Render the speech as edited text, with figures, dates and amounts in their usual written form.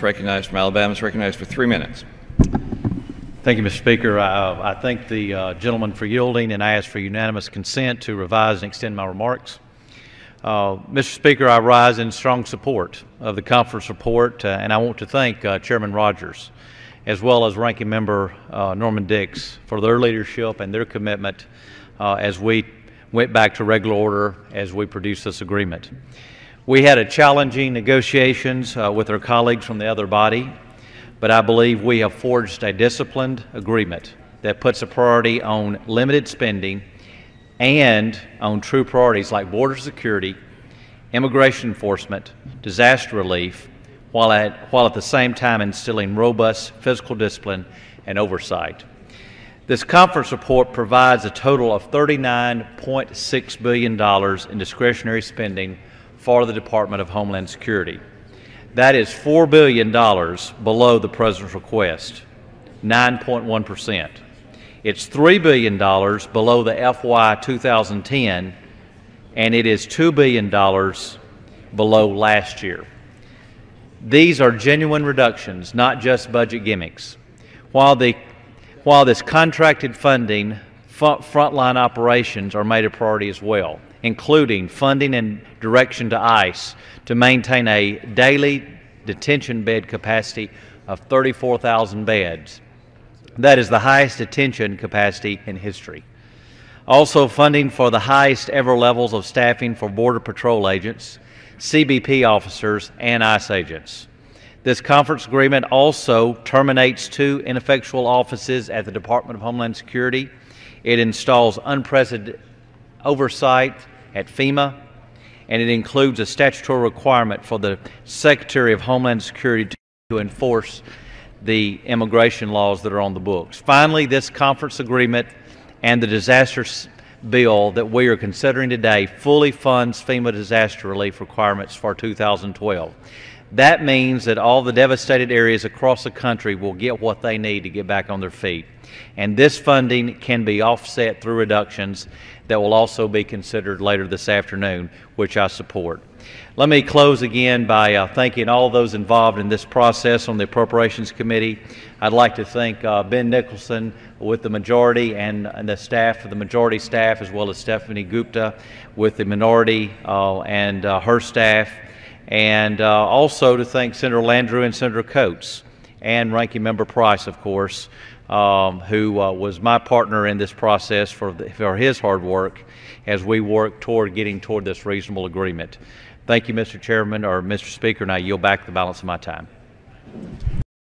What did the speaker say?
Recognized from Alabama is recognized for 3 minutes. Thank you, Mr. Speaker. I thank the gentleman for yielding, and I ask for unanimous consent to revise and extend my remarks. Mr. Speaker, I rise in strong support of the conference report, and I want to thank Chairman Rogers, as well as Ranking Member Norman Dix, for their leadership and their commitment as we went back to regular order as we produced this agreement. We had a challenging negotiations with our colleagues from the other body, but I believe we have forged a disciplined agreement that puts a priority on limited spending and on true priorities like border security, immigration enforcement, disaster relief, while at the same time instilling robust fiscal discipline and oversight. This conference report provides a total of $39.6 billion in discretionary spending for the Department of Homeland Security. That is $4 billion below the President's request, 9.1%. It's $3 billion below the FY 2010, and it is $2 billion below last year. These are genuine reductions, not just budget gimmicks. While this contracted funding, frontline operations are made a priority as well, including funding and direction to ICE to maintain a daily detention bed capacity of 34,000 beds. That is the highest detention capacity in history. Also funding for the highest ever levels of staffing for Border Patrol agents, CBP officers, and ICE agents. This conference agreement also terminates 2 ineffectual offices at the Department of Homeland Security. It installs unprecedented oversight at FEMA, and it includes a statutory requirement for the Secretary of Homeland Security to enforce the immigration laws that are on the books. Finally, this conference agreement and the disaster bill that we are considering today fully funds FEMA disaster relief requirements for 2012. That means that all the devastated areas across the country will get what they need to get back on their feet. And this funding can be offset through reductions that will also be considered later this afternoon, which I support. Let me close again by thanking all those involved in this process on the Appropriations Committee. I'd like to thank Ben Nicholson with the majority and the staff, the majority staff, as well as Stephanie Gupta with the minority and her staff. And also to thank Senator Landrieu and Senator Coates and Ranking Member Price, of course, who was my partner in this process for his hard work as we work toward getting toward this reasonable agreement. Thank you, Mr. Chairman, or Mr. Speaker, and I yield back the balance of my time.